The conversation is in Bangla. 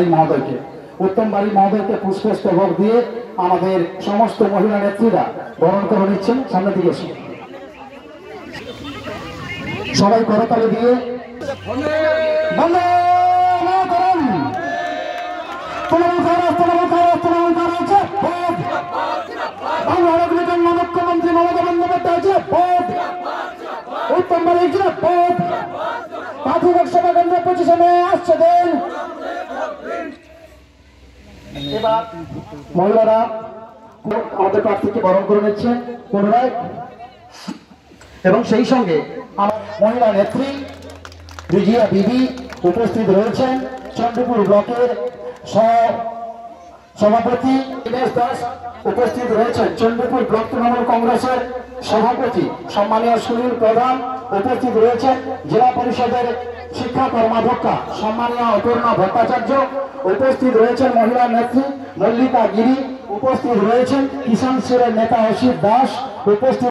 মহোদয়কে উত্তম বাড়ি মহোদয়কে পুষ্পস্তবক দিয়ে আমাদের সমস্ত মহিলা নেত্রীরা বরণ করে নিচ্ছেন। সামনে দিকে সবাই করতালি দিয়ে মুখ্যমন্ত্রী মমতা বন্দ্যোপাধ্যায় উত্তম বাড়ি প্রাথমিক সভা কেন্দ্র 25 আসছে দেন। এবার মহিলারা আমাদের প্রার্থীকে বরণ করে নিচ্ছেন পুনরায়, এবং সেই সঙ্গে আমার মহিলা নেত্রী রিজিয়া বিবি উপস্থিত রয়েছেন। চন্দ্রপুর ব্লকের সভাপতি দিনেশ দাস উপস্থিত রয়েছেন। চন্দ্রপুর ব্লক তৃণমূল কংগ্রেসের সভাপতি সম্মানীয় সুনীল প্রধান উপস্থিত রয়েছেন। জেলা পরিষদের শিক্ষা কর্মাধ্যক্ষা সম্মানীয় অপূর্ণা ভট্টাচার্য উপস্থিত রয়েছেন। মহিলা নেত্রী মল্লিকা গিরি উপস্থিত রয়েছেন। কিষাণ সেলের নেতা অসিত দাস উপস্থিত।